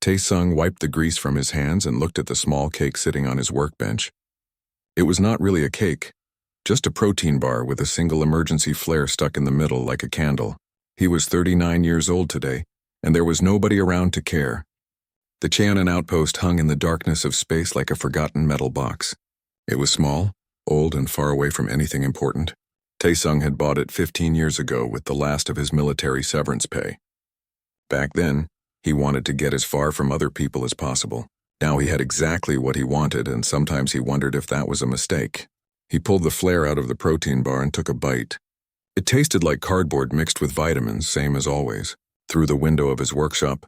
Tae-sung wiped the grease from his hands and looked at the small cake sitting on his workbench. It was not really a cake, just a protein bar with a single emergency flare stuck in the middle like a candle. He was 39 years old today, and there was nobody around to care. The Cheonan outpost hung in the darkness of space like a forgotten metal box. It was small, old, and far away from anything important. Tae-sung had bought it 15 years ago with the last of his military severance pay. Back then, he wanted to get as far from other people as possible. Now he had exactly what he wanted, and sometimes he wondered if that was a mistake. He pulled the flare out of the protein bar and took a bite. It tasted like cardboard mixed with vitamins, same as always. Through the window of his workshop,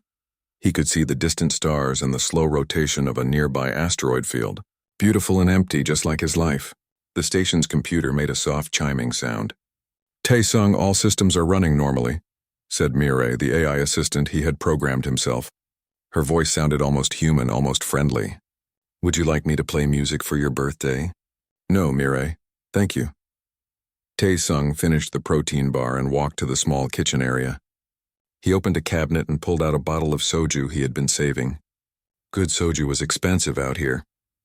he could see the distant stars and the slow rotation of a nearby asteroid field. Beautiful and empty, just like his life. The station's computer made a soft chiming sound. "Tae-sung, all systems are running normally," said Mireille, the AI assistant he had programmed himself. Her voice sounded almost human, almost friendly. "Would you like me to play music for your birthday?" "No, Mireille. Thank you." Tae-sung finished the protein bar and walked to the small kitchen area. He opened a cabinet and pulled out a bottle of soju he had been saving. Good soju was expensive out here,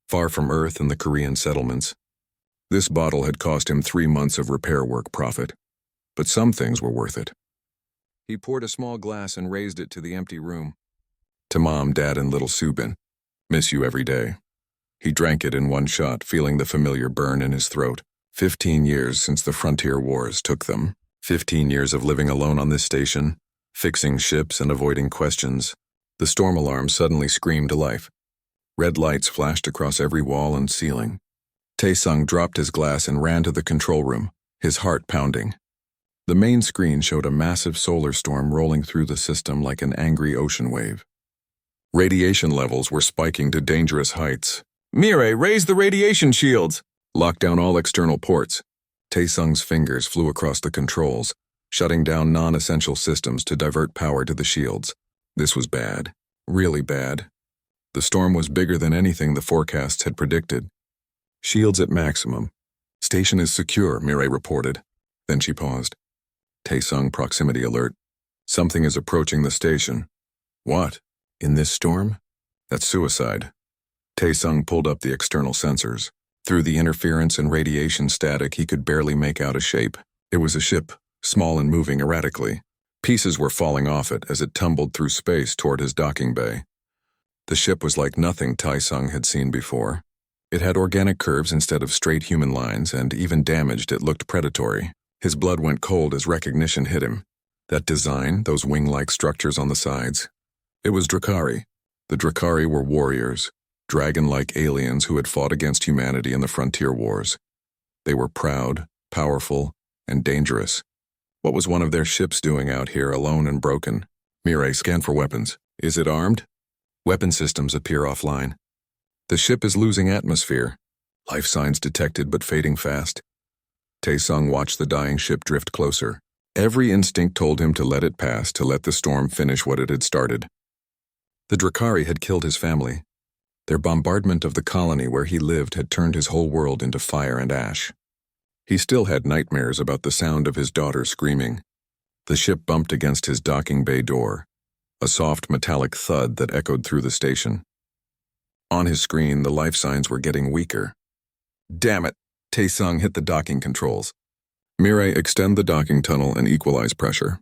far from Earth and the Korean settlements. This bottle had cost him 3 months of repair work profit, but some things were worth it. He poured a small glass and raised it to the empty room. "To Mom, Dad, and little Subin. Miss you every day." He drank it in one shot, feeling the familiar burn in his throat. 15 years since the frontier wars took them. 15 years of living alone on this station, fixing ships and avoiding questions. The storm alarm suddenly screamed to life. Red lights flashed across every wall and ceiling. Tae-sung dropped his glass and ran to the control room, his heart pounding. The main screen showed a massive solar storm rolling through the system like an angry ocean wave. Radiation levels were spiking to dangerous heights. "Mireille, raise the radiation shields! Lock down all external ports." Tae-sung's fingers flew across the controls, shutting down non-essential systems to divert power to the shields. This was bad, really bad. The storm was bigger than anything the forecasts had predicted. "Shields at maximum. Station is secure," Mireille reported. Then she paused. Tae-sung proximity alert. "Something is approaching the station." "What? In this storm?" "That's suicide." Tae-sung pulled up the external sensors. Through the interference and radiation static, he could barely make out a shape. It was a ship, small and moving erratically. Pieces were falling off it as it tumbled through space toward his docking bay. The ship was like nothing Tae-sung had seen before. It had organic curves instead of straight human lines, and even damaged, it looked predatory. His blood went cold as recognition hit him. That design, those wing-like structures on the sides. It was Drakari. The Drakari were warriors, dragon-like aliens who had fought against humanity in the frontier wars. They were proud, powerful, and dangerous. What was one of their ships doing out here, alone and broken? "Mireille, scan for weapons. Is it armed?" Weapon systems appear offline. "The ship is losing atmosphere. Life signs detected but fading fast." Tae-sung watched the dying ship drift closer. Every instinct told him to let it pass, to let the storm finish what it had started. The Drakari had killed his family. Their bombardment of the colony where he lived had turned his whole world into fire and ash. He still had nightmares about the sound of his daughter screaming. The ship bumped against his docking bay door, a soft metallic thud that echoed through the station. On his screen, the life signs were getting weaker. "Damn it!" Tae-sung hit the docking controls. "Mireille, extend the docking tunnel and equalize pressure.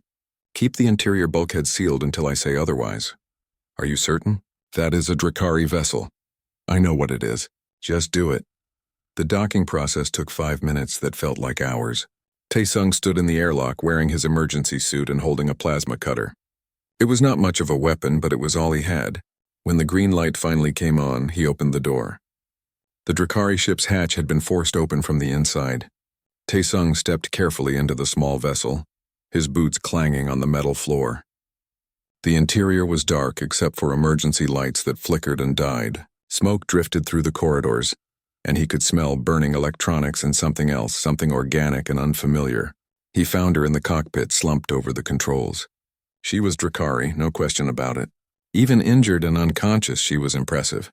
Keep the interior bulkhead sealed until I say otherwise." "Are you certain?" "That is a Drakari vessel." "I know what it is. Just do it." The docking process took 5 minutes that felt like hours. Tae-sung stood in the airlock wearing his emergency suit and holding a plasma cutter. It was not much of a weapon, but it was all he had. When the green light finally came on, he opened the door. The Drakari ship's hatch had been forced open from the inside. Tae-sung stepped carefully into the small vessel, his boots clanging on the metal floor. The interior was dark except for emergency lights that flickered and died. Smoke drifted through the corridors, and he could smell burning electronics and something else, something organic and unfamiliar. He found her in the cockpit, slumped over the controls. She was Drakari, no question about it. Even injured and unconscious, she was impressive.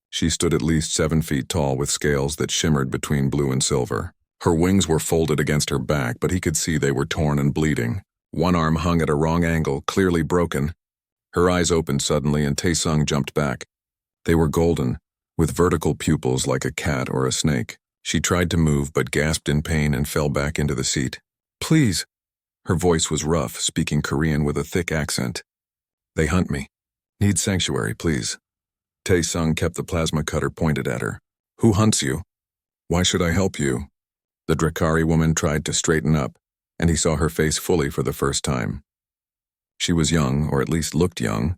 She stood at least 7 feet tall with scales that shimmered between blue and silver. Her wings were folded against her back, but he could see they were torn and bleeding. One arm hung at a wrong angle, clearly broken. Her eyes opened suddenly and Taesung jumped back. They were golden, with vertical pupils like a cat or a snake. She tried to move but gasped in pain and fell back into the seat. Please. Her voice was rough, speaking Korean with a thick accent. They hunt me. Need sanctuary, please. Taesung kept the plasma cutter pointed at her. Who hunts you? Why should I help you? The Drakari woman tried to straighten up, and he saw her face fully for the first time. She was young, or at least looked young,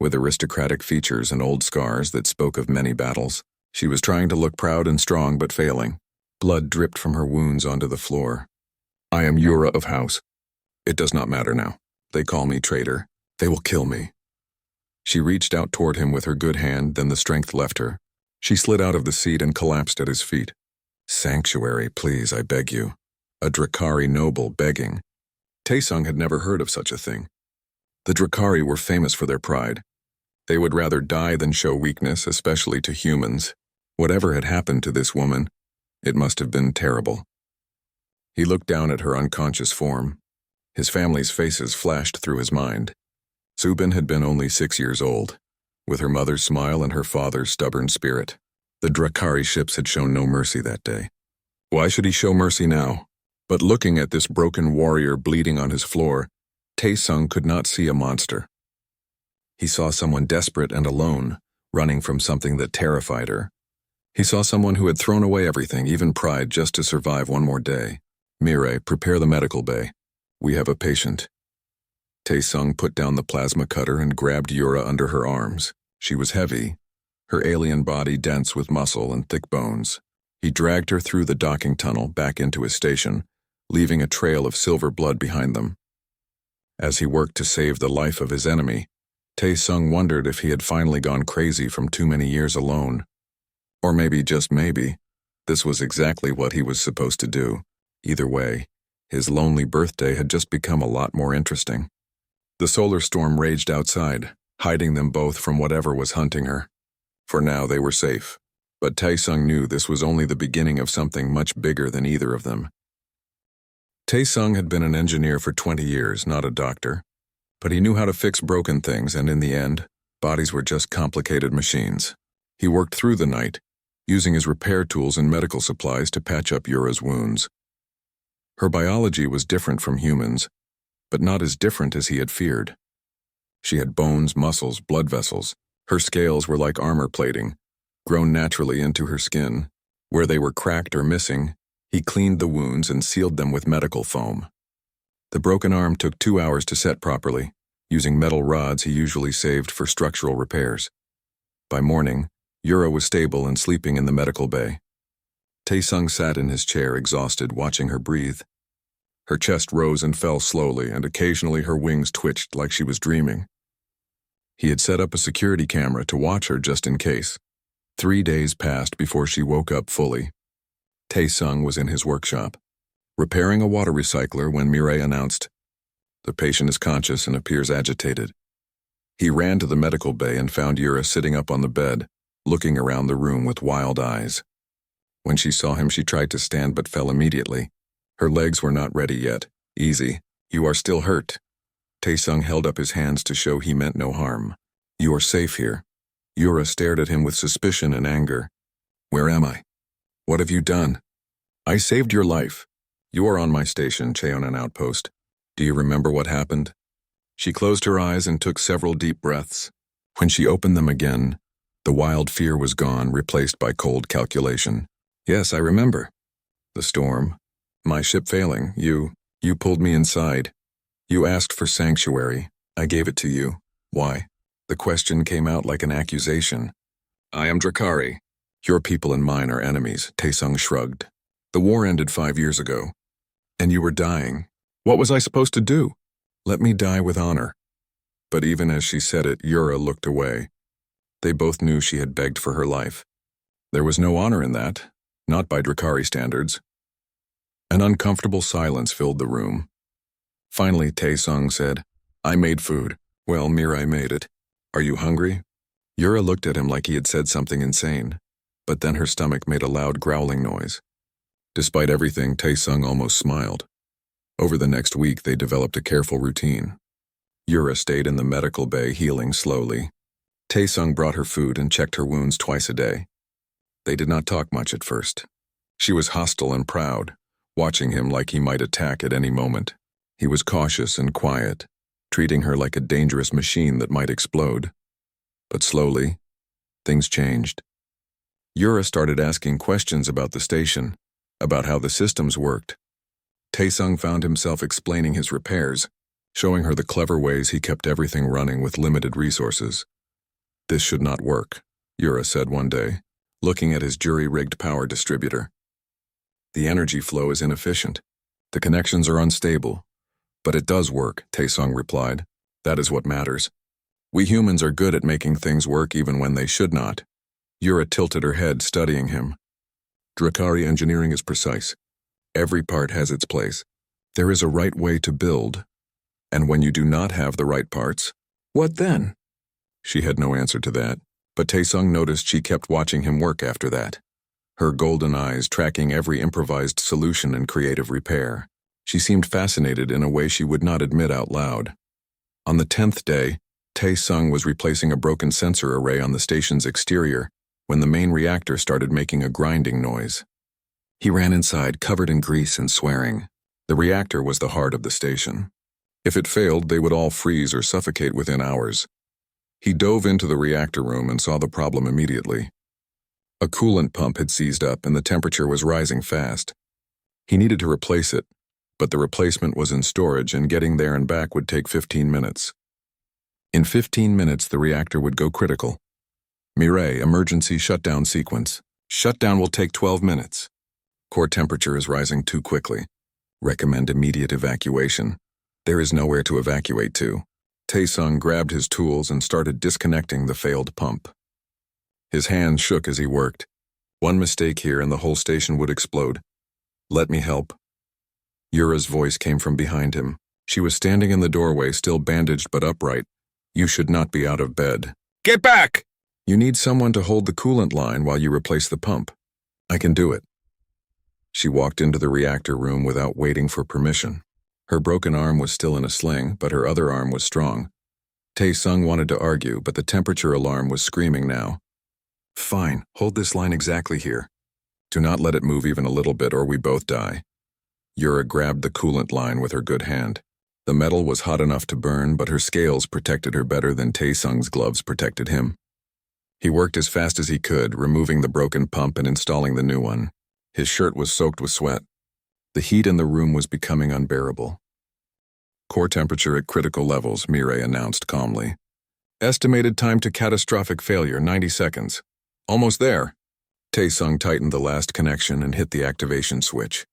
with aristocratic features and old scars that spoke of many battles. She was trying to look proud and strong but failing. Blood dripped from her wounds onto the floor. I am Yura of House. It does not matter now. They call me traitor. They will kill me. She reached out toward him with her good hand, then the strength left her. She slid out of the seat and collapsed at his feet. Sanctuary, please, I beg you. A Drakari noble begging. Taesung had never heard of such a thing. The Drakari were famous for their pride. They would rather die than show weakness, especially to humans. Whatever had happened to this woman, it must have been terrible. He looked down at her unconscious form. His family's faces flashed through his mind. Subin had been only 6 years old, with her mother's smile and her father's stubborn spirit. The Drakari ships had shown no mercy that day. Why should he show mercy now? But looking at this broken warrior bleeding on his floor, Taesung could not see a monster. He saw someone desperate and alone, running from something that terrified her. He saw someone who had thrown away everything, even pride, just to survive one more day. Mirai, prepare the medical bay. We have a patient. Taesung put down the plasma cutter and grabbed Yura under her arms. She was heavy, her alien body dense with muscle and thick bones. He dragged her through the docking tunnel back into his station, leaving a trail of silver blood behind them. As he worked to save the life of his enemy, Taesung wondered if he had finally gone crazy from too many years alone. Or maybe, just maybe, this was exactly what he was supposed to do. Either way, his lonely birthday had just become a lot more interesting. The solar storm raged outside, hiding them both from whatever was hunting her. For now, they were safe. But Taesung knew this was only the beginning of something much bigger than either of them. Taesung had been an engineer for 20 years, not a doctor. But he knew how to fix broken things, and in the end, bodies were just complicated machines. He worked through the night, using his repair tools and medical supplies to patch up Yura's wounds. Her biology was different from humans, but not as different as he had feared. She had bones, muscles, blood vessels. Her scales were like armor plating, grown naturally into her skin. Where they were cracked or missing, he cleaned the wounds and sealed them with medical foam. The broken arm took 2 hours to set properly, using metal rods he usually saved for structural repairs. By morning, Yura was stable and sleeping in the medical bay. Taesung sat in his chair, exhausted, watching her breathe. Her chest rose and fell slowly, and occasionally her wings twitched like she was dreaming. He had set up a security camera to watch her just in case. 3 days passed before she woke up fully. Taesung was in his workshop, repairing a water recycler when Mirai announced, "The patient is conscious and appears agitated." He ran to the medical bay and found Yura sitting up on the bed, looking around the room with wild eyes. When she saw him, she tried to stand but fell immediately. Her legs were not ready yet. "Easy. You are still hurt." Taesung held up his hands to show he meant no harm. "You are safe here." Yura stared at him with suspicion and anger. "Where am I? What have you done?" "I saved your life. You are on my station, Cheonan outpost. Do you remember what happened?" She closed her eyes and took several deep breaths. When she opened them again, the wild fear was gone, replaced by cold calculation. "Yes, I remember. The storm. My ship failing. You pulled me inside. You asked for sanctuary. I gave it to you. Why?" The question came out like an accusation. "I am Drakari. Your people and mine are enemies," Taesung shrugged. "The war ended 5 years ago. And you were dying. What was I supposed to do?" "Let me die with honor." But even as she said it, Yura looked away. They both knew she had begged for her life. There was no honor in that, not by Drakari standards. An uncomfortable silence filled the room. Finally, Taesung said, "I made food." "Well, Mirai made it. Are you hungry?" Yura looked at him like he had said something insane, but then her stomach made a loud growling noise. Despite everything, Taesung almost smiled. Over the next week, they developed a careful routine. Yura stayed in the medical bay, healing slowly. Taesung brought her food and checked her wounds twice a day. They did not talk much at first. She was hostile and proud, watching him like he might attack at any moment. He was cautious and quiet, treating her like a dangerous machine that might explode. But slowly, things changed. Yura started asking questions about the station, about how the systems worked. Taesung found himself explaining his repairs, showing her the clever ways he kept everything running with limited resources. "This should not work," Yura said one day, looking at his jury-rigged power distributor. "The energy flow is inefficient. The connections are unstable. But it does work," Taesung replied. "That is what matters. We humans are good at making things work even when they should not." Yura tilted her head, studying him. "Drakari engineering is precise. Every part has its place. There is a right way to build. And when you do not have the right parts, what then?" She had no answer to that, but Taesung noticed she kept watching him work after that, her golden eyes tracking every improvised solution and creative repair. She seemed fascinated in a way she would not admit out loud. On the 10th day, Taesung was replacing a broken sensor array on the station's exterior when the main reactor started making a grinding noise. He ran inside, covered in grease and swearing. The reactor was the heart of the station. If it failed, they would all freeze or suffocate within hours. He dove into the reactor room and saw the problem immediately. A coolant pump had seized up and the temperature was rising fast. He needed to replace it, but the replacement was in storage and getting there and back would take 15 minutes. In 15 minutes, the reactor would go critical. "Mireille, emergency shutdown sequence. Shutdown will take 12 minutes. Core temperature is rising too quickly. Recommend immediate evacuation. There is nowhere to evacuate to." Taesung grabbed his tools and started disconnecting the failed pump. His hands shook as he worked. One mistake here and the whole station would explode. "Let me help." Yura's voice came from behind him. She was standing in the doorway, still bandaged but upright. "You should not be out of bed." "Get back!" "You need someone to hold the coolant line while you replace the pump. I can do it." She walked into the reactor room without waiting for permission. Her broken arm was still in a sling, but her other arm was strong. Taesung wanted to argue, but the temperature alarm was screaming now. "Fine, hold this line exactly here. Do not let it move even a little bit or we both die." Yura grabbed the coolant line with her good hand. The metal was hot enough to burn, but her scales protected her better than Taesung's gloves protected him. He worked as fast as he could, removing the broken pump and installing the new one. His shirt was soaked with sweat. The heat in the room was becoming unbearable. "Core temperature at critical levels," Mireille announced calmly. "Estimated time to catastrophic failure, 90 seconds. Almost there." Taesung tightened the last connection and hit the activation switch.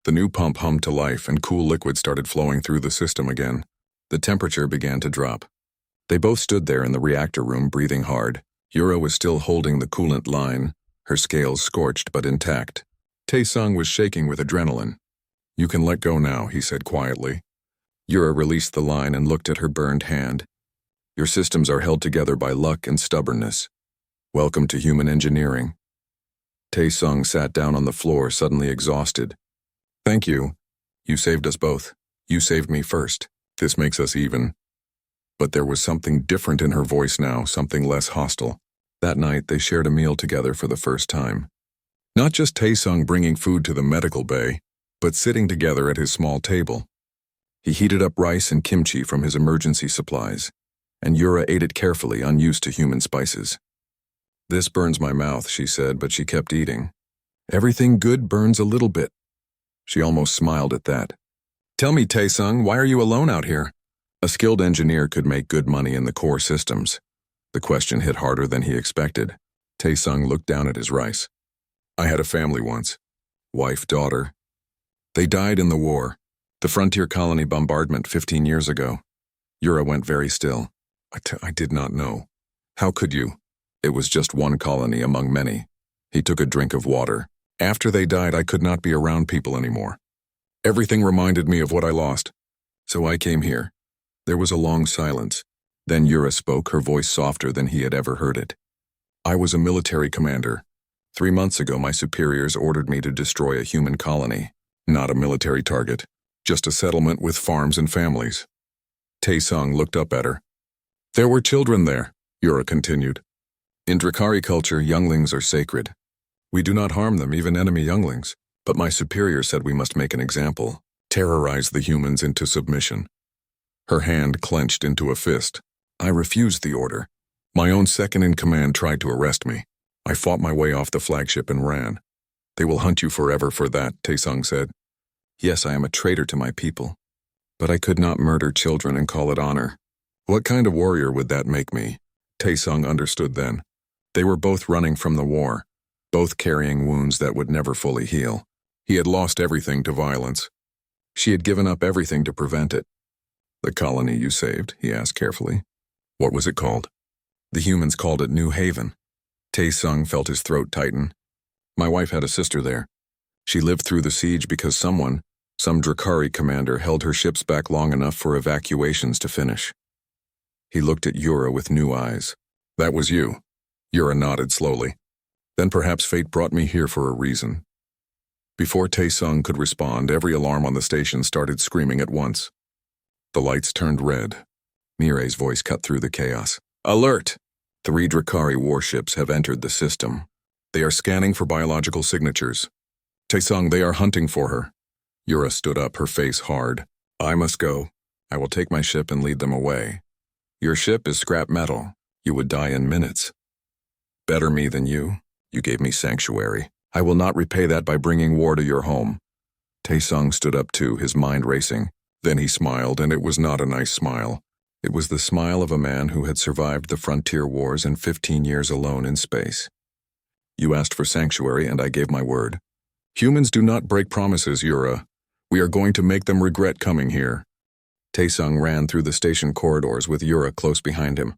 The new pump hummed to life and cool liquid started flowing through the system again. The temperature began to drop. They both stood there in the reactor room, breathing hard. Yura was still holding the coolant line, her scales scorched but intact. Taesung was shaking with adrenaline. "You can let go now," he said quietly. Yura released the line and looked at her burned hand. "Your systems are held together by luck and stubbornness. Welcome to human engineering." Taesung sat down on the floor, suddenly exhausted. "Thank you. You saved us both. You saved me first. This makes us even." But there was something different in her voice now, something less hostile. That night, they shared a meal together for the first time. Not just Taesung bringing food to the medical bay, but sitting together at his small table. He heated up rice and kimchi from his emergency supplies, and Yura ate it carefully, unused to human spices. "This burns my mouth," she said, but she kept eating. "Everything good burns a little bit." She almost smiled at that. "Tell me, Taesung, why are you alone out here?" A skilled engineer could make good money in the core systems. The question hit harder than he expected. Taesung looked down at his rice. "I had a family once. Wife, daughter. They died in the war. The frontier colony bombardment 15 years ago." Yura went very still. I did not know." "How could you?" "It was just one colony among many." He took a drink of water. "After they died, I could not be around people anymore. Everything reminded me of what I lost. So I came here." There was a long silence. Then Yura spoke, her voice softer than he had ever heard it. "I was a military commander. 3 months ago, my superiors ordered me to destroy a human colony. Not a military target, just a settlement with farms and families. Taesung looked up at her. There were children there, Yura continued. In Drakari culture, younglings are sacred. We do not harm them, even enemy younglings. But my superior said we must make an example, terrorize the humans into submission. Her hand clenched into a fist. I refused the order. My own second-in-command tried to arrest me. I fought my way off the flagship and ran. They will hunt you forever for that, Taesung said. Yes, I am a traitor to my people. But I could not murder children and call it honor. What kind of warrior would that make me? Taesung understood then. They were both running from the war, both carrying wounds that would never fully heal. He had lost everything to violence. She had given up everything to prevent it. The colony you saved, he asked carefully. What was it called? The humans called it New Haven. Taesung felt his throat tighten. My wife had a sister there. She lived through the siege because some Drakari commander held her ships back long enough for evacuations to finish. He looked at Yura with new eyes. That was you. Yura nodded slowly. Then perhaps fate brought me here for a reason. Before Taesung could respond, every alarm on the station started screaming at once. The lights turned red. Mirai's voice cut through the chaos. Alert! 3 Drakari warships have entered the system. They are scanning for biological signatures. Taesung, they are hunting for her. Yura stood up, her face hard. I must go. I will take my ship and lead them away. Your ship is scrap metal. You would die in minutes. Better me than you. You gave me sanctuary. I will not repay that by bringing war to your home. Taesung stood up too, his mind racing. Then he smiled, and it was not a nice smile. It was the smile of a man who had survived the frontier wars and 15 years alone in space. You asked for sanctuary, and I gave my word. Humans do not break promises, Yura. We are going to make them regret coming here. Taesung ran through the station corridors with Yura close behind him.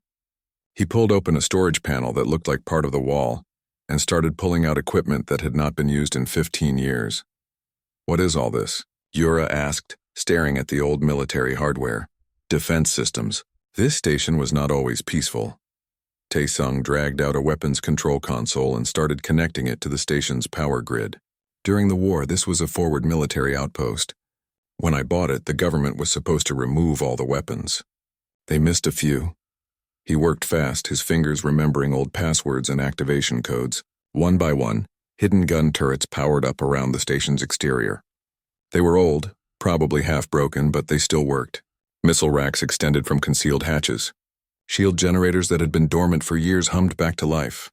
He pulled open a storage panel that looked like part of the wall and started pulling out equipment that had not been used in 15 years. What is all this? Yura asked, staring at the old military hardware. Defense systems. This station was not always peaceful. Taesung dragged out a weapons control console and started connecting it to the station's power grid. During the war, this was a forward military outpost. When I bought it, the government was supposed to remove all the weapons. They missed a few. He worked fast, his fingers remembering old passwords and activation codes. One by one, hidden gun turrets powered up around the station's exterior. They were old, probably half broken, but they still worked. Missile racks extended from concealed hatches. Shield generators that had been dormant for years hummed back to life.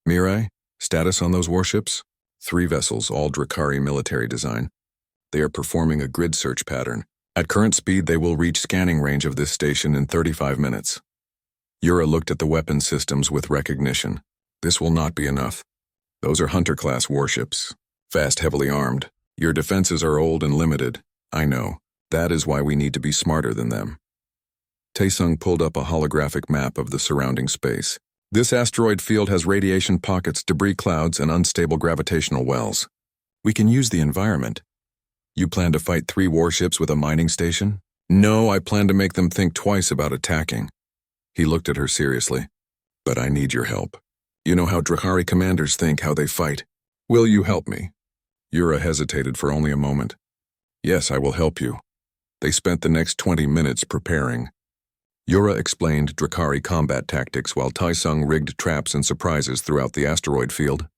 Mirai, status on those warships? 3 vessels, all Drakari military design. They are performing a grid search pattern. At current speed, they will reach scanning range of this station in 35 minutes. Yura looked at the weapon systems with recognition. This will not be enough. Those are Hunter-class warships. Fast, heavily armed. Your defenses are old and limited. I know. That is why we need to be smarter than them. Taesung pulled up a holographic map of the surrounding space. This asteroid field has radiation pockets, debris clouds, and unstable gravitational wells. We can use the environment. You plan to fight 3 warships with a mining station? No, I plan to make them think twice about attacking. He looked at her seriously. But I need your help. You know how Drakari commanders think, how they fight. Will you help me? Yura hesitated for only a moment. Yes, I will help you. They spent the next 20 minutes preparing. Yura explained Drakari combat tactics while Taesung rigged traps and surprises throughout the asteroid field.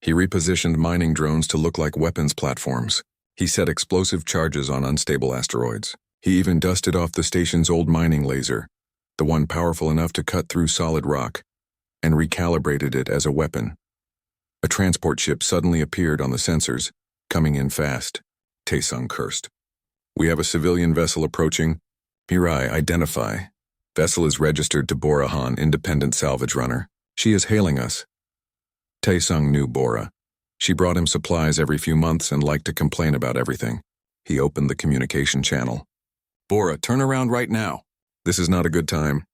He repositioned mining drones to look like weapons platforms. He set explosive charges on unstable asteroids. He even dusted off the station's old mining laser, the one powerful enough to cut through solid rock, and recalibrated it as a weapon. A transport ship suddenly appeared on the sensors, coming in fast. Taesung cursed. We have a civilian vessel approaching. Mirai, identify. Vessel is registered to Borahan, independent salvage runner. She is hailing us. Taesung knew Bora. She brought him supplies every few months and liked to complain about everything. He opened the communication channel. Bora, turn around right now. This is not a good time.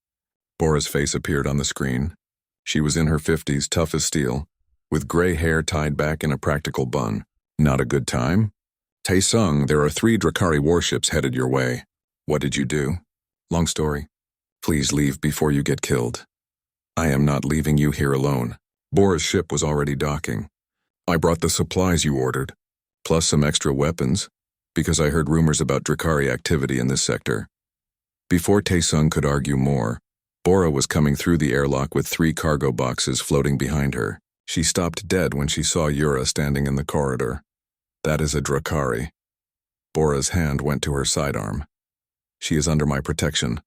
Bora's face appeared on the screen. She was in her 50s, tough as steel, with gray hair tied back in a practical bun. Not a good time? Taesung, there are 3 Drakari warships headed your way. What did you do? Long story. Please leave before you get killed. I am not leaving you here alone. Bora's ship was already docking. I brought the supplies you ordered, plus some extra weapons, because I heard rumors about Drakari activity in this sector. Before Taesung could argue more, Bora was coming through the airlock with 3 cargo boxes floating behind her. She stopped dead when she saw Yura standing in the corridor. That is a Drakari. Bora's hand went to her sidearm. She is under my protection,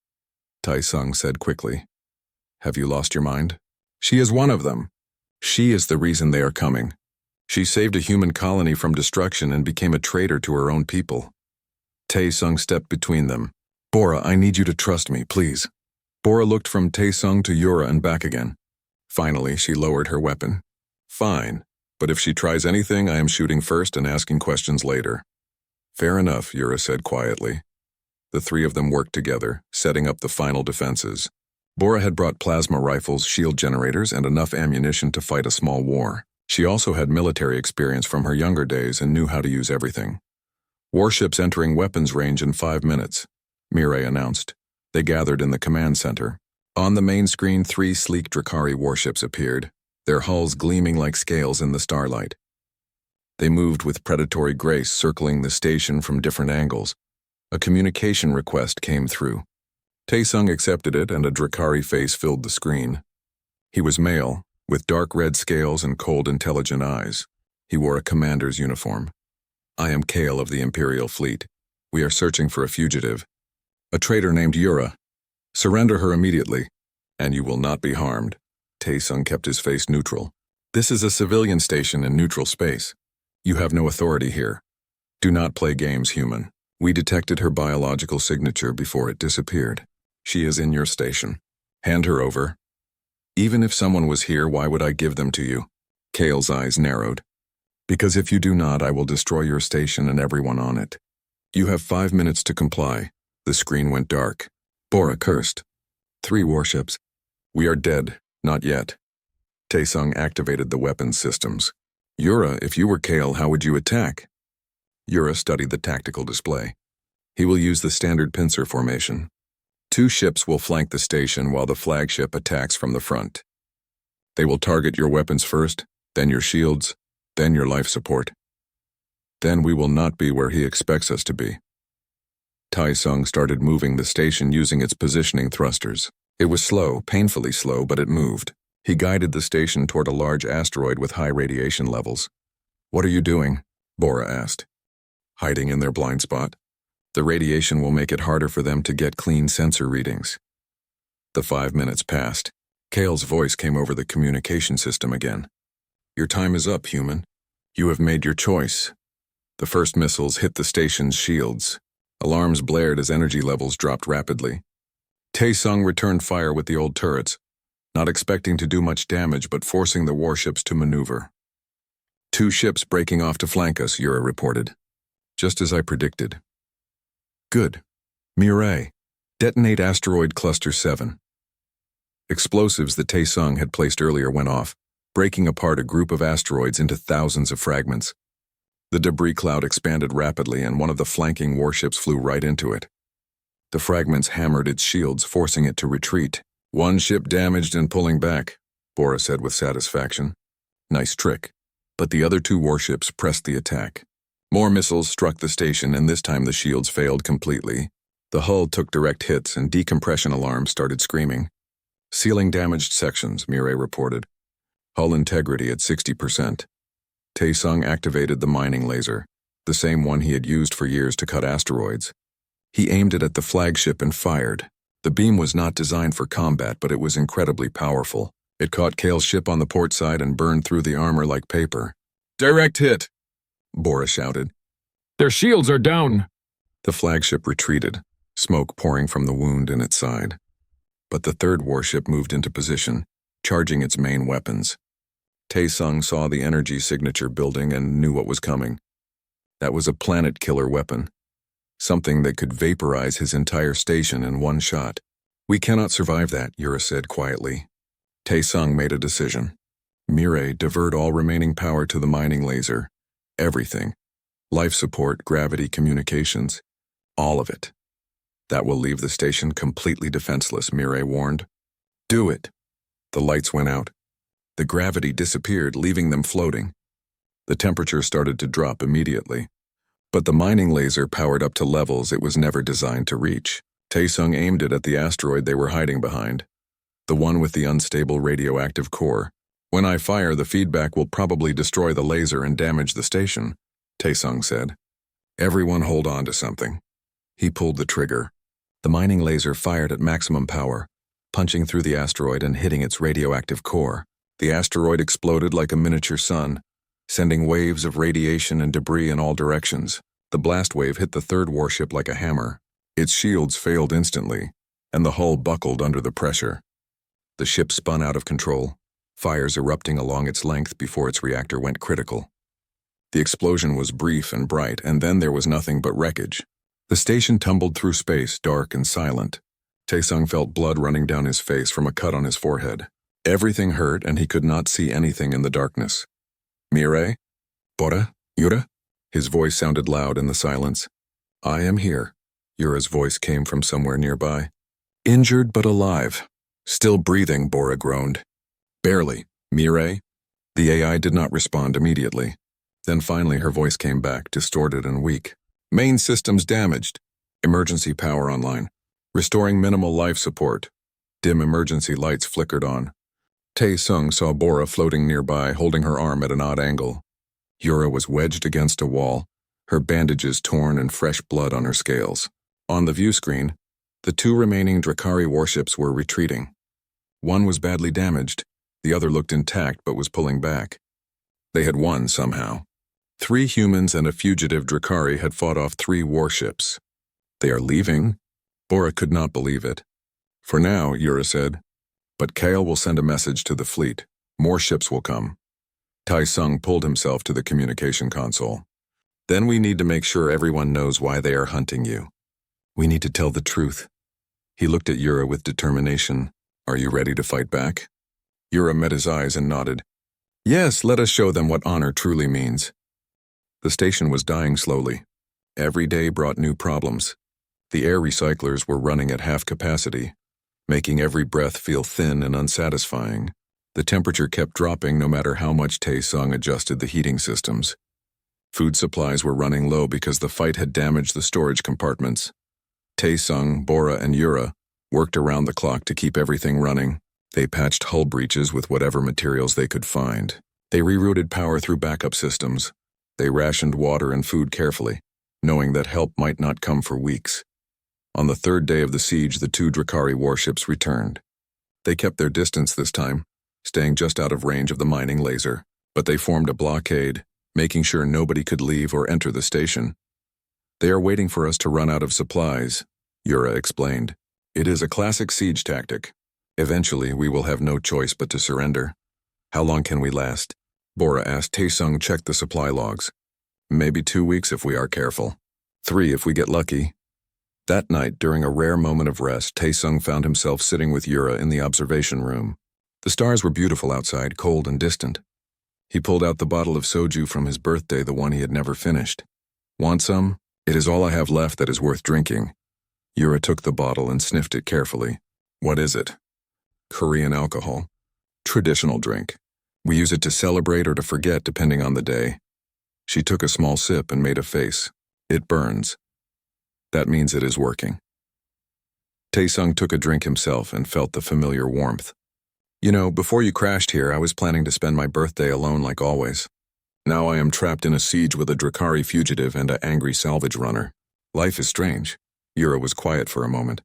Taesung said quickly. Have you lost your mind? She is one of them. She is the reason they are coming. She saved a human colony from destruction and became a traitor to her own people. Taesung stepped between them. Bora, I need you to trust me, please. Bora looked from Taesung to Yura and back again. Finally, she lowered her weapon. Fine, but if she tries anything, I am shooting first and asking questions later. Fair enough, Yura said quietly. The 3 of them worked together, setting up the final defenses. Bora had brought plasma rifles, shield generators, and enough ammunition to fight a small war. She also had military experience from her younger days and knew how to use everything. Warships entering weapons range in 5 minutes, Mireille announced. They gathered in the command center. On the main screen, 3 sleek Drakari warships appeared, their hulls gleaming like scales in the starlight. They moved with predatory grace, circling the station from different angles. A communication request came through. Taesung accepted it, and a Drakari face filled the screen. He was male, with dark red scales and cold, intelligent eyes. He wore a commander's uniform. I am Kale of the Imperial Fleet. We are searching for a fugitive. A traitor named Yura. Surrender her immediately, and you will not be harmed. Taesung kept his face neutral. This is a civilian station in neutral space. You have no authority here. Do not play games, human. We detected her biological signature before it disappeared. She is in your station. Hand her over. Even if someone was here, why would I give them to you? Kale's eyes narrowed. Because if you do not, I will destroy your station and everyone on it. You have 5 minutes to comply. The screen went dark. Bora cursed. 3 warships. We are dead. Not yet. Taesung activated the weapons systems. Yura, if you were Kale, how would you attack? Yura studied the tactical display. He will use the standard pincer formation. 2 ships will flank the station while the flagship attacks from the front. They will target your weapons first, then your shields, then your life support. Then we will not be where he expects us to be. Taesung started moving the station using its positioning thrusters. It was slow, painfully slow, but it moved. He guided the station toward a large asteroid with high radiation levels. What are you doing? Bora asked. Hiding in their blind spot. The radiation will make it harder for them to get clean sensor readings. The 5 minutes passed. Kale's voice came over the communication system again. Your time is up, human. You have made your choice. The first missiles hit the station's shields. Alarms blared as energy levels dropped rapidly. Taesung returned fire with the old turrets, not expecting to do much damage but forcing the warships to maneuver. 2 ships breaking off to flank us, Yura reported. Just as I predicted. Good. Mireille, detonate asteroid cluster 7. Explosives that Taesung had placed earlier went off, breaking apart a group of asteroids into thousands of fragments. The debris cloud expanded rapidly and one of the flanking warships flew right into it. The fragments hammered its shields, forcing it to retreat. 1 ship damaged and pulling back, Bora said with satisfaction. Nice trick. But the other 2 warships pressed the attack. More missiles struck the station, and this time the shields failed completely. The hull took direct hits and decompression alarms started screaming. Sealing damaged sections, Mireille reported. Hull integrity at 60%. Taesung activated the mining laser, the same one he had used for years to cut asteroids. He aimed it at the flagship and fired. The beam was not designed for combat, but it was incredibly powerful. It caught Kale's ship on the port side and burned through the armor like paper. Direct hit, Bora shouted. Their shields are down. The flagship retreated, smoke pouring from the wound in its side. But the 3rd warship moved into position, charging its main weapons. Taesung saw the energy signature building and knew what was coming. That was a planet-killer weapon. Something that could vaporize his entire station in 1 shot. We cannot survive that, Yura said quietly. Taesung made a decision. Mireille, divert all remaining power to the mining laser. Everything. Life support, gravity, communications. All of it. That will leave the station completely defenseless, Mireille warned. Do it. The lights went out. The gravity disappeared, leaving them floating. The temperature started to drop immediately. But the mining laser powered up to levels it was never designed to reach. Taesung aimed it at the asteroid they were hiding behind, the one with the unstable radioactive core. When I fire, the feedback will probably destroy the laser and damage the station, Taesung said. Everyone hold on to something. He pulled the trigger. The mining laser fired at maximum power, punching through the asteroid and hitting its radioactive core. The asteroid exploded like a miniature sun, sending waves of radiation and debris in all directions. The blast wave hit the third warship like a hammer. Its shields failed instantly, and the hull buckled under the pressure. The ship spun out of control, fires erupting along its length before its reactor went critical. The explosion was brief and bright, and then there was nothing but wreckage. The station tumbled through space, dark and silent. Taesung felt blood running down his face from a cut on his forehead. Everything hurt, and he could not see anything in the darkness. Mirai? Bora? Yura? His voice sounded loud in the silence. I am here. Yura's voice came from somewhere nearby. Injured but alive. Still breathing, Bora groaned. Barely. Mirai? The AI did not respond immediately. Then finally her voice came back, distorted and weak. Main systems damaged. Emergency power online. Restoring minimal life support. Dim emergency lights flickered on. Taesung saw Bora floating nearby, holding her arm at an odd angle. Yura was wedged against a wall, her bandages torn and fresh blood on her scales. On the view screen, the two remaining Drakari warships were retreating. One was badly damaged, the other looked intact but was pulling back. They had won somehow. 3 humans and a fugitive Drakari had fought off 3 warships. They are leaving? Bora could not believe it. For now, Yura said, but Kale will send a message to the fleet. More ships will come. Taesung pulled himself to the communication console. Then we need to make sure everyone knows why they are hunting you. We need to tell the truth. He looked at Yura with determination. Are you ready to fight back? Yura met his eyes and nodded. Yes, let us show them what honor truly means. The station was dying slowly. Every day brought new problems. The air recyclers were running at half capacity, making every breath feel thin and unsatisfying. The temperature kept dropping no matter how much Taesung adjusted the heating systems. Food supplies were running low because the fight had damaged the storage compartments. Taesung, Bora, and Yura worked around the clock to keep everything running. They patched hull breaches with whatever materials they could find. They rerouted power through backup systems. They rationed water and food carefully, knowing that help might not come for weeks. On the 3rd day of the siege, the 2 Drakari warships returned. They kept their distance this time, staying just out of range of the mining laser, but they formed a blockade, making sure nobody could leave or enter the station. They are waiting for us to run out of supplies, Yura explained. It is a classic siege tactic. Eventually, we will have no choice but to surrender. How long can we last? Bora asked. Taesung checked the supply logs. Maybe 2 weeks if we are careful. 3 if we get lucky. That night, during a rare moment of rest, Taesung found himself sitting with Yura in the observation room. The stars were beautiful outside, cold and distant. He pulled out the bottle of soju from his birthday, the one he had never finished. Want some? It is all I have left that is worth drinking. Yura took the bottle and sniffed it carefully. What is it? Korean alcohol. Traditional drink. We use it to celebrate or to forget depending on the day. She took a small sip and made a face. It burns. That means it is working. Taesung took a drink himself and felt the familiar warmth. You know, before you crashed here, I was planning to spend my birthday alone like always. Now I am trapped in a siege with a Drakari fugitive and an angry salvage runner. Life is strange. Yura was quiet for a moment.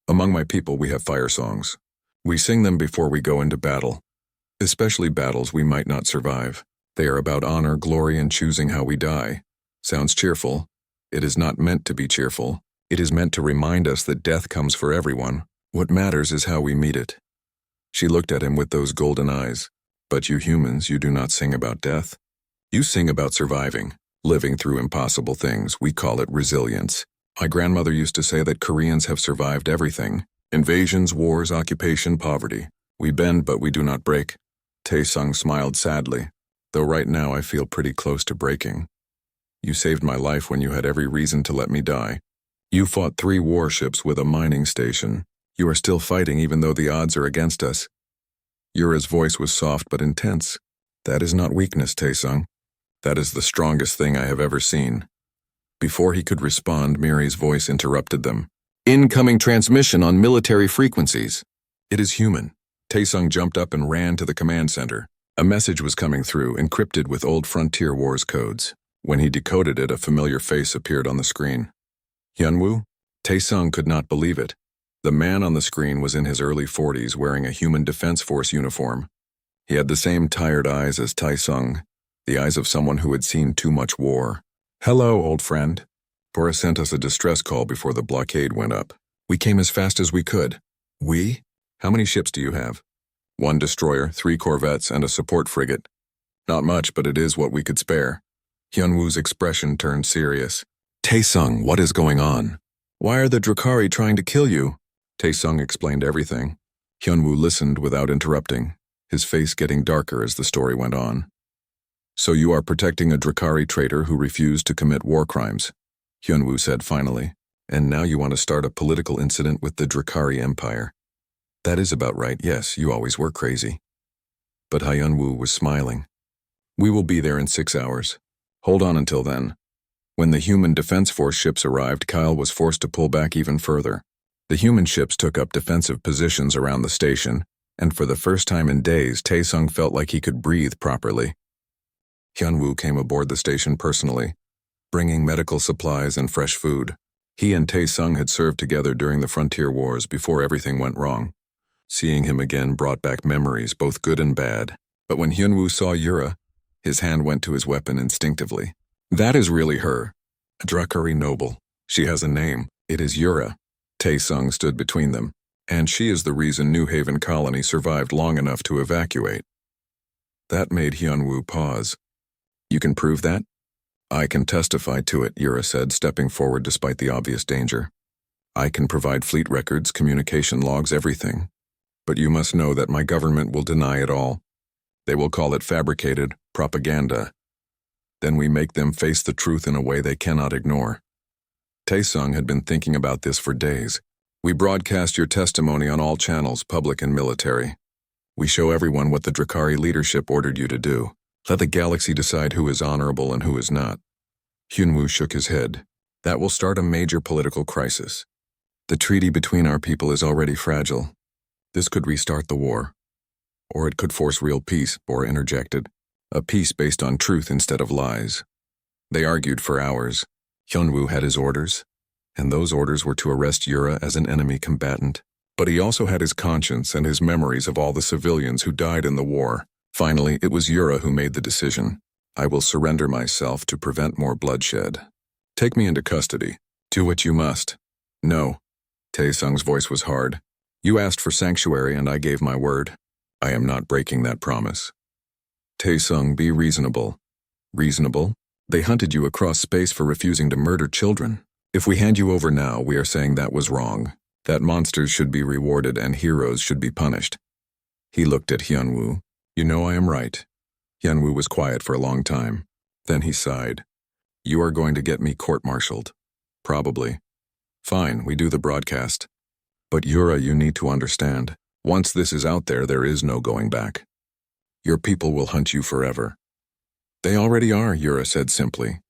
Among my people, we have fire songs. We sing them before we go into battle. Especially battles we might not survive. They are about honor, glory, and choosing how we die. Sounds cheerful. It is not meant to be cheerful. It is meant to remind us that death comes for everyone. What matters is how we meet it. She looked at him with those golden eyes. But you humans, you do not sing about death. You sing about surviving, living through impossible things. We call it resilience. My grandmother used to say that Koreans have survived everything. Invasions, wars, occupation, poverty. We bend, but we do not break. Taesung smiled sadly, though right now I feel pretty close to breaking. You saved my life when you had every reason to let me die. You fought 3 warships with a mining station. You are still fighting even though the odds are against us. Yura's voice was soft but intense. That is not weakness, Taesung. That is the strongest thing I have ever seen. Before he could respond, Mirai's voice interrupted them. Incoming transmission on military frequencies. It is human. Taesung jumped up and ran to the command center. A message was coming through, encrypted with old Frontier Wars codes. When he decoded it, a familiar face appeared on the screen. Hyunwoo? Taesung could not believe it. The man on the screen was in his early 40s, wearing a Human Defense Force uniform. He had the same tired eyes as Taesung, the eyes of someone who had seen too much war. "Hello, old friend. Bora sent us a distress call before the blockade went up. We came as fast as we could." "We? How many ships do you have?" "1 destroyer, 3 corvettes, and a support frigate." "Not much, but it is what we could spare." Hyunwoo's expression turned serious. "Taesung, what is going on? Why are the Drukhari trying to kill you?" Taesung explained everything. Hyunwoo listened without interrupting, his face getting darker as the story went on. "So you are protecting a Drukhari traitor who refused to commit war crimes," Hyunwoo said finally, "and now you want to start a political incident with the Drukhari Empire." "That is about right, yes, you always were crazy." But Hyunwoo was smiling. "We will be there in 6 hours. Hold on until then." When the Human Defense Force ships arrived, Kyle was forced to pull back even further. The human ships took up defensive positions around the station, and for the first time in days, Taesung felt like he could breathe properly. Hyunwoo came aboard the station personally, bringing medical supplies and fresh food. He and Taesung had served together during the Frontier Wars before everything went wrong. Seeing him again brought back memories, both good and bad. But when Hyunwoo saw Yura, his hand went to his weapon instinctively. "That is really her. A Drukhari noble. She has a name. It is Yura." Taesung stood between them, and she is the reason New Haven Colony survived long enough to evacuate. That made Hyunwoo pause. "You can prove that?" "I can testify to it," Yura said, stepping forward despite the obvious danger. "I can provide fleet records, communication logs, everything. But you must know that my government will deny it all. They will call it fabricated propaganda. Then we make them face the truth in a way they cannot ignore." Taesung had been thinking about this for days. "We broadcast your testimony on all channels, public and military. We show everyone what the Drukhari leadership ordered you to do. Let the galaxy decide who is honorable and who is not." Hyunwoo shook his head. "That will start a major political crisis. The treaty between our people is already fragile. This could restart the war. Or it could force real peace," Bora interjected. "A peace based on truth instead of lies." They argued for hours. Hyunwoo had his orders, and those orders were to arrest Yura as an enemy combatant. But he also had his conscience and his memories of all the civilians who died in the war. Finally, it was Yura who made the decision. "I will surrender myself to prevent more bloodshed. Take me into custody. Do what you must." "No." Taesung's voice was hard. "You asked for sanctuary and I gave my word. I am not breaking that promise." "Taesung, be reasonable." "Reasonable? They hunted you across space for refusing to murder children. If we hand you over now, we are saying that was wrong, that monsters should be rewarded and heroes should be punished." He looked at Hyunwoo. "You know I am right." Hyunwoo was quiet for a long time. Then he sighed. "You are going to get me court-martialed." "Probably." "Fine, we do the broadcast. But Yura, you need to understand. Once this is out there, there is no going back. Your people will hunt you forever." "They already are," Yura said simply.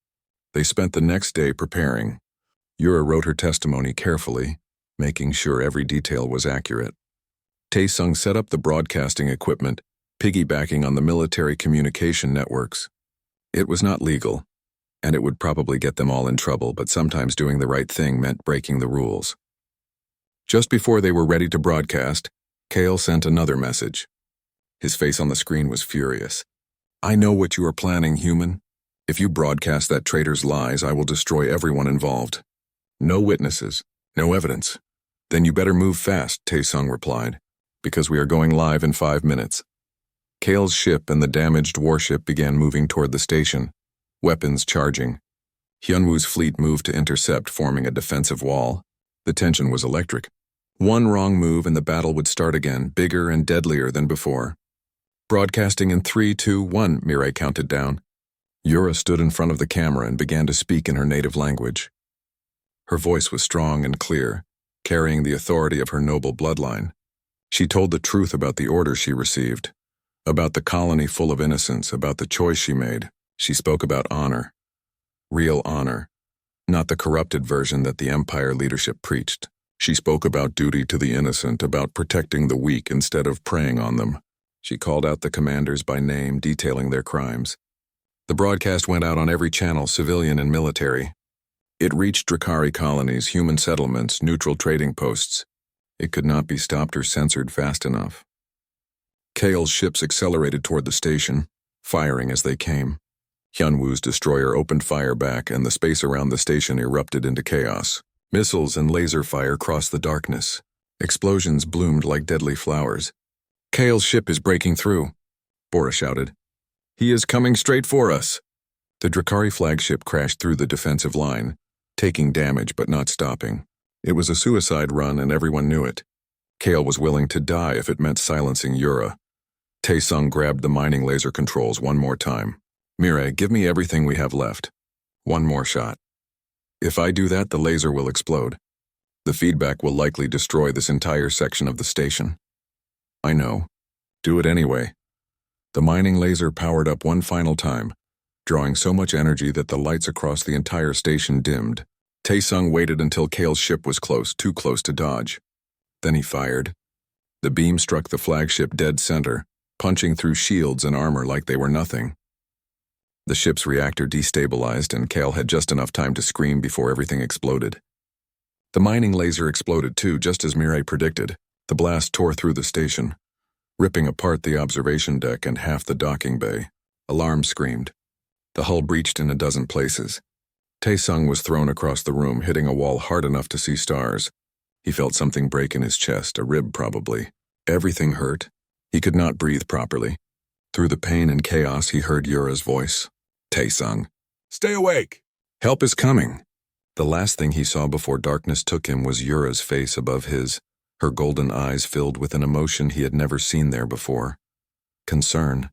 They spent the next day preparing. Yura wrote her testimony carefully, making sure every detail was accurate. Taesung set up the broadcasting equipment, piggybacking on the military communication networks. It was not legal, and it would probably get them all in trouble, but sometimes doing the right thing meant breaking the rules. Just before they were ready to broadcast, Kale sent another message. His face on the screen was furious. "I know what you are planning, human. If you broadcast that traitor's lies, I will destroy everyone involved. No witnesses, no evidence." "Then you better move fast," Taesung replied, "because we are going live in 5 minutes." Kale's ship and the damaged warship began moving toward the station, weapons charging. Hyunwoo's fleet moved to intercept, forming a defensive wall. The tension was electric. One wrong move and the battle would start again, bigger and deadlier than before. "Broadcasting in 3, 2, 1, Mirai counted down. Yura stood in front of the camera and began to speak in her native language. Her voice was strong and clear, carrying the authority of her noble bloodline. She told the truth about the order she received, about the colony full of innocence, about the choice she made. She spoke about honor. Real honor, not the corrupted version that the Empire leadership preached. She spoke about duty to the innocent, about protecting the weak instead of preying on them. She called out the commanders by name, detailing their crimes. The broadcast went out on every channel, civilian and military. It reached Drakari colonies, human settlements, neutral trading posts. It could not be stopped or censored fast enough. Kale's ships accelerated toward the station, firing as they came. Hyunwoo's destroyer opened fire back, and the space around the station erupted into chaos. Missiles and laser fire crossed the darkness. Explosions bloomed like deadly flowers. "Kale's ship is breaking through," Bora shouted. "He is coming straight for us." The Drakari flagship crashed through the defensive line, taking damage but not stopping. It was a suicide run, and everyone knew it. Kale was willing to die if it meant silencing Yura. Taesung grabbed the mining laser controls one more time. "Mirai, give me everything we have left. One more shot. If I do that, the laser will explode. The feedback will likely destroy this entire section of the station." "I know. Do it anyway." The mining laser powered up one final time, drawing so much energy that the lights across the entire station dimmed. Taesung waited until Kale's ship was close, too close to dodge. Then he fired. The beam struck the flagship dead center, punching through shields and armor like they were nothing. The ship's reactor destabilized, and Kale had just enough time to scream before everything exploded. The mining laser exploded too, just as Mirai predicted. The blast tore through the station, ripping apart the observation deck and half the docking bay. Alarms screamed. The hull breached in a dozen places. Taesung was thrown across the room, hitting a wall hard enough to see stars. He felt something break in his chest, a rib probably. Everything hurt. He could not breathe properly. Through the pain and chaos, he heard Yura's voice. "Taesung, stay awake! Help is coming." The last thing he saw before darkness took him was Yura's face above his, her golden eyes filled with an emotion he had never seen there before. Concern.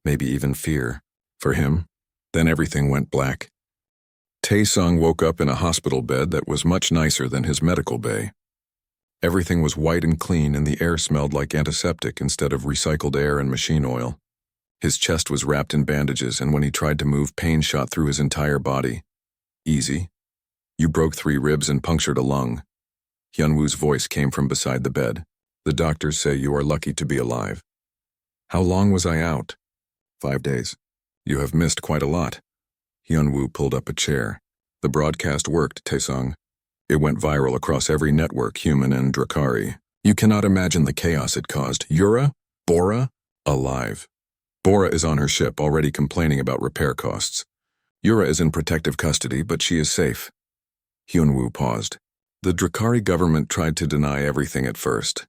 Maybe even fear. For him. Then everything went black. Taesung woke up in a hospital bed that was much nicer than his medical bay. Everything was white and clean, and the air smelled like antiseptic instead of recycled air and machine oil. His chest was wrapped in bandages, and when he tried to move, pain shot through his entire body. "Easy. You broke 3 ribs and punctured a lung." Hyunwoo's voice came from beside the bed. "The doctors say you are lucky to be alive." "How long was I out?" 5 days. "You have missed quite a lot." Hyunwoo pulled up a chair. "The broadcast worked, Taesung. It went viral across every network, human and Drakari. You cannot imagine the chaos it caused. Yura? Bora? Alive. Bora is on her ship, already complaining about repair costs. Yura is in protective custody, but she is safe." Hyunwoo paused. "The Drakari government tried to deny everything at first.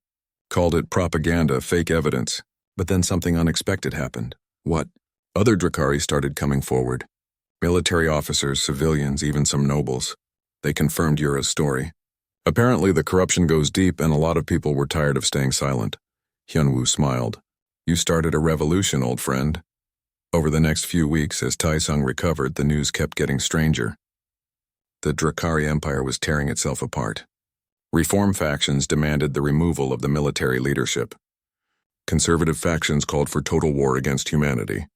Called it propaganda, fake evidence. But then something unexpected happened." "What?" "Other Drakari started coming forward. Military officers, civilians, even some nobles. They confirmed Yura's story. Apparently the corruption goes deep, and a lot of people were tired of staying silent." Hyunwoo smiled. "You started a revolution, old friend." Over the next few weeks, as Taesung recovered, the news kept getting stranger. The Drakari Empire was tearing itself apart. Reform factions demanded the removal of the military leadership. Conservative factions called for total war against humanity.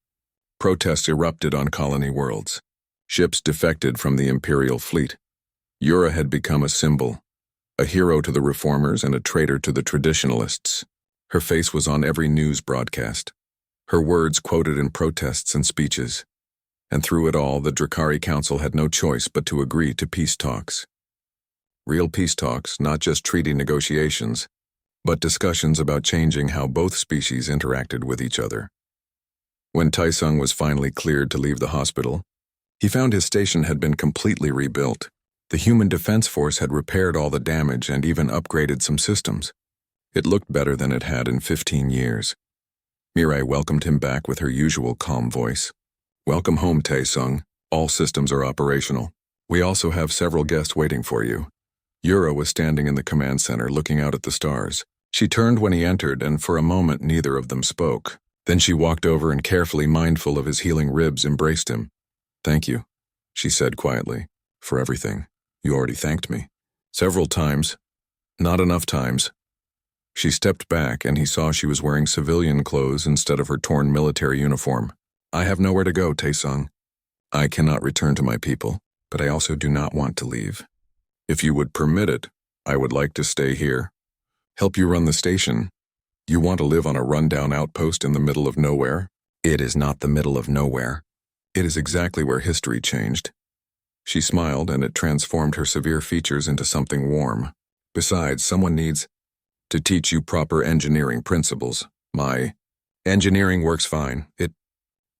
Protests erupted on colony worlds. Ships defected from the Imperial fleet. Yura had become a symbol, a hero to the reformers and a traitor to the traditionalists. Her face was on every news broadcast, her words quoted in protests and speeches. And through it all, the Drakari Council had no choice but to agree to peace talks. Real peace talks, not just treaty negotiations, but discussions about changing how both species interacted with each other. When Taesung was finally cleared to leave the hospital, he found his station had been completely rebuilt. The Human Defense Force had repaired all the damage and even upgraded some systems. It looked better than it had in 15 years. Mirai welcomed him back with her usual calm voice. "Welcome home, Taesung. All systems are operational. We also have several guests waiting for you." Yura was standing in the command center looking out at the stars. She turned when he entered, and for a moment neither of them spoke. Then she walked over and, carefully mindful of his healing ribs, embraced him. "Thank you," she said quietly, "for everything. You already thanked me." "Several times. Not enough times." She stepped back, and he saw she was wearing civilian clothes instead of her torn military uniform. "I have nowhere to go, Taesung. I cannot return to my people, but I also do not want to leave. If you would permit it, I would like to stay here. Help you run the station. You want to live on a rundown outpost in the middle of nowhere? It is not the middle of nowhere. It is exactly where history changed. She smiled, and it transformed her severe features into something warm. Besides, someone needs to teach you proper engineering principles. My engineering works fine. It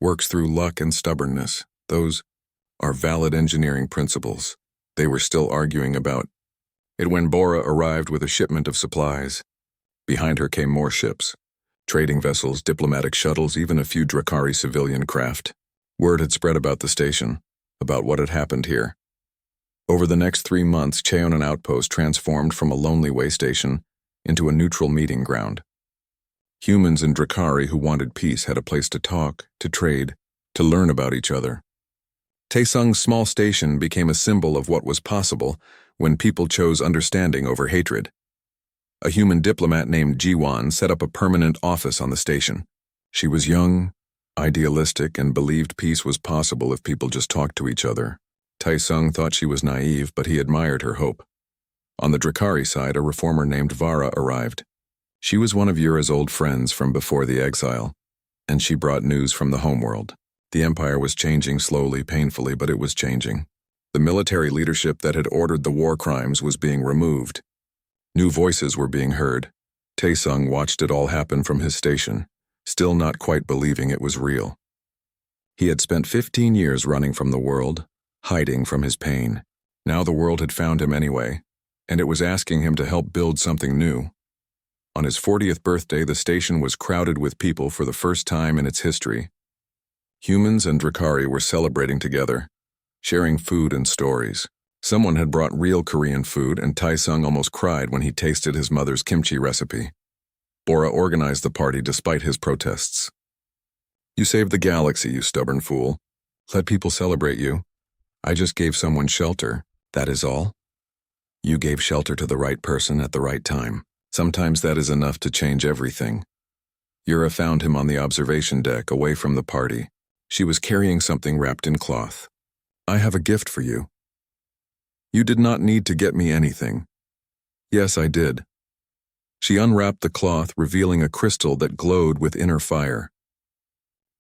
works through luck and stubbornness. Those are valid engineering principles. They were still arguing about it when Bora arrived with a shipment of supplies. Behind her came more ships, trading vessels, diplomatic shuttles, even a few Drakari civilian craft. Word had spread about the station, about what had happened here. Over the next 3 months, Cheonan Outpost transformed from a lonely way station into a neutral meeting ground. Humans and Drakari who wanted peace had a place to talk, to trade, to learn about each other. Taesung's small station became a symbol of what was possible when people chose understanding over hatred. A human diplomat named Jiwan set up a permanent office on the station. She was young, idealistic, and believed peace was possible if people just talked to each other. Taesung thought she was naive, but he admired her hope. On the Drakari side, a reformer named Vara arrived. She was one of Yura's old friends from before the exile, and she brought news from the homeworld. The empire was changing slowly, painfully, but it was changing. The military leadership that had ordered the war crimes was being removed. New voices were being heard. Taesung watched it all happen from his station, still not quite believing it was real. He had spent 15 years running from the world, hiding from his pain. Now the world had found him anyway, and it was asking him to help build something new. On his 40th birthday, the station was crowded with people for the first time in its history. Humans and Drakari were celebrating together, sharing food and stories. Someone had brought real Korean food, and Taesung almost cried when he tasted his mother's kimchi recipe. Bora organized the party despite his protests. You saved the galaxy, you stubborn fool. Let people celebrate you. I just gave someone shelter, that is all. You gave shelter to the right person at the right time. Sometimes that is enough to change everything. Yura found him on the observation deck, away from the party. She was carrying something wrapped in cloth. I have a gift for you. You did not need to get me anything. Yes, I did. She unwrapped the cloth, revealing a crystal that glowed with inner fire.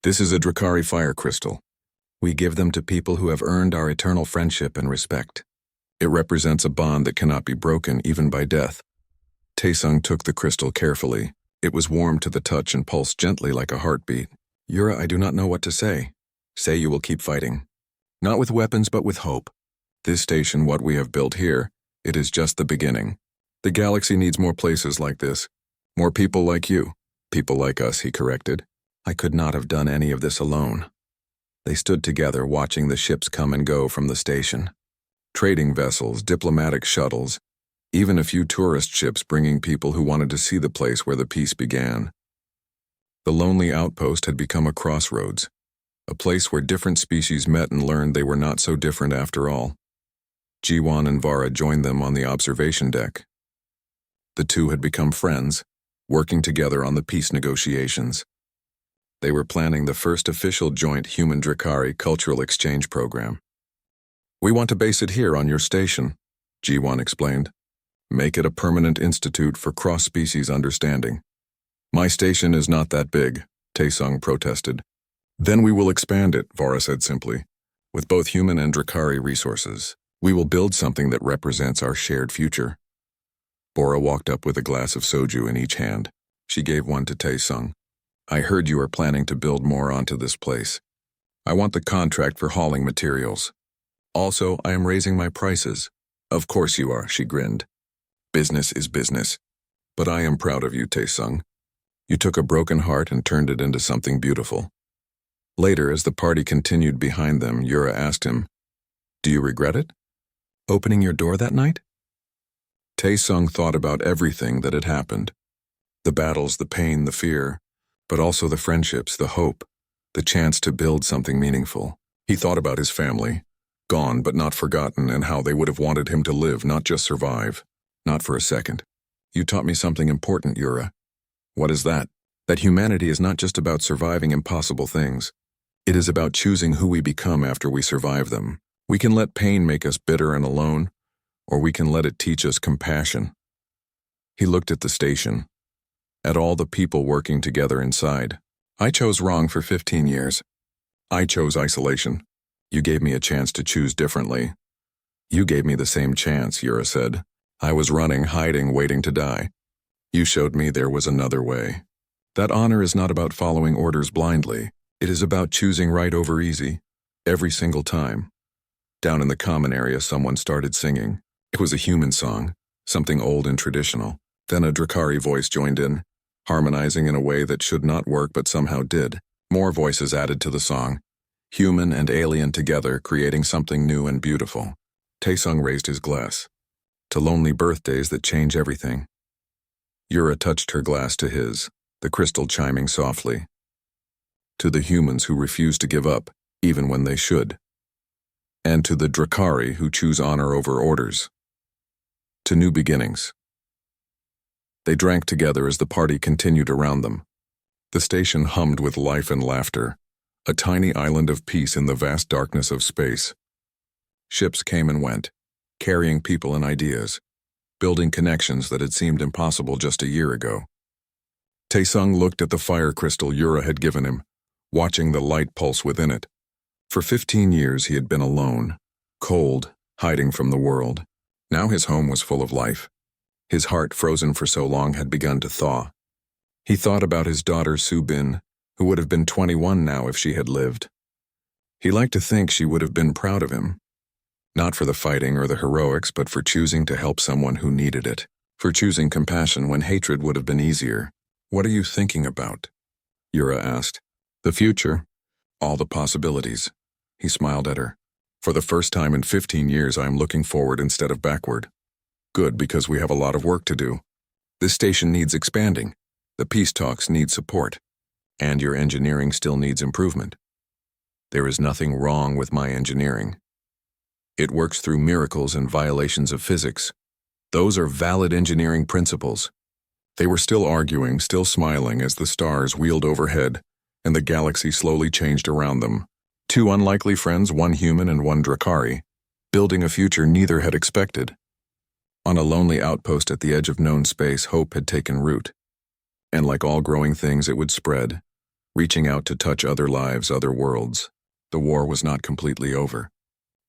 This is a Drakari fire crystal. We give them to people who have earned our eternal friendship and respect. It represents a bond that cannot be broken even by death. Taesung took the crystal carefully. It was warm to the touch and pulsed gently like a heartbeat. Yura, I do not know what to say. Say you will keep fighting. Not with weapons, but with hope. This station, what we have built here, it is just the beginning. The galaxy needs more places like this. More people like you. People like us, he corrected. I could not have done any of this alone. They stood together, watching the ships come and go from the station. Trading vessels, diplomatic shuttles, even a few tourist ships bringing people who wanted to see the place where the peace began. The lonely outpost had become a crossroads, a place where different species met and learned they were not so different after all. Jiwan and Vara joined them on the observation deck. The two had become friends, working together on the peace negotiations. They were planning the first official joint human-Drakari cultural exchange program. We want to base it here on your station, Jiwan explained. Make it a permanent institute for cross-species understanding. My station is not that big, Taesung protested. Then we will expand it, Vara said simply. With both human and Drakari resources, we will build something that represents our shared future. Bora walked up with a glass of soju in each hand. She gave one to Taesung. I heard you are planning to build more onto this place. I want the contract for hauling materials. Also, I am raising my prices. Of course you are, she grinned. Business is business. But I am proud of you, Taesung. You took a broken heart and turned it into something beautiful. Later, as the party continued behind them, Yura asked him, Do you regret it? Opening your door that night? Taesung thought about everything that had happened. The battles, the pain, the fear, but also the friendships, the hope, the chance to build something meaningful. He thought about his family, gone but not forgotten, and how they would have wanted him to live, not just survive. Not for a second. You taught me something important, Yura. What is that? That humanity is not just about surviving impossible things. It is about choosing who we become after we survive them. We can let pain make us bitter and alone, or we can let it teach us compassion. He looked at the station, at all the people working together inside. I chose wrong for 15 years. I chose isolation. You gave me a chance to choose differently. You gave me the same chance, Yura said. I was running, hiding, waiting to die. You showed me there was another way. That honor is not about following orders blindly. It is about choosing right over easy, every single time. Down in the common area, someone started singing. It was a human song, something old and traditional. Then a Drakari voice joined in, harmonizing in a way that should not work but somehow did. More voices added to the song, human and alien together, creating something new and beautiful. Taesung raised his glass. To lonely birthdays that change everything. Yura touched her glass to his, the crystal chiming softly. To the humans who refuse to give up, even when they should. And to the Drakari who choose honor over orders. To new beginnings. They drank together as the party continued around them. The station hummed with life and laughter, a tiny island of peace in the vast darkness of space. Ships came and went, carrying people and ideas, building connections that had seemed impossible just a year ago. Taesung looked at the fire crystal Yura had given him, watching the light pulse within it. For 15 years he had been alone, cold, hiding from the world. Now his home was full of life. His heart, frozen for so long, had begun to thaw. He thought about his daughter Subin, who would have been 21 now if she had lived. He liked to think she would have been proud of him. Not for the fighting or the heroics, but for choosing to help someone who needed it. For choosing compassion when hatred would have been easier. What are you thinking about? Yura asked. The future. All the possibilities. He smiled at her. For the first time in 15 years, I am looking forward instead of backward. Good, because we have a lot of work to do. This station needs expanding. The peace talks need support. And your engineering still needs improvement. There is nothing wrong with my engineering. It works through miracles and violations of physics. Those are valid engineering principles. They were still arguing, still smiling as the stars wheeled overhead and the galaxy slowly changed around them. Two unlikely friends, one human and one Drakari, building a future neither had expected. On a lonely outpost at the edge of known space, hope had taken root. And like all growing things, it would spread, reaching out to touch other lives, other worlds. The war was not completely over.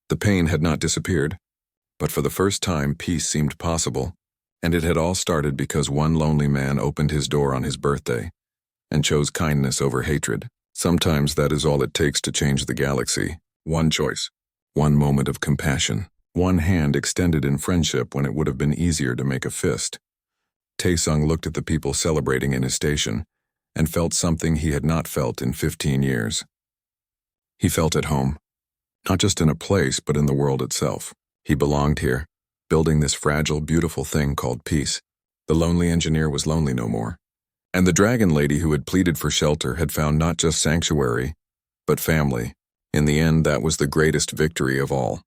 The pain had not disappeared, but for the first time peace seemed possible, and it had all started because one lonely man opened his door on his birthday and chose kindness over hatred. Sometimes that is all it takes to change the galaxy. One choice, one moment of compassion, one hand extended in friendship when it would have been easier to make a fist. Taesung looked at the people celebrating in his station and felt something he had not felt in 15 years. He felt at home. Not just in a place, but in the world itself. He belonged here, building this fragile, beautiful thing called peace. The lonely engineer was lonely no more. And the dragon lady who had pleaded for shelter had found not just sanctuary, but family. In the end, that was the greatest victory of all.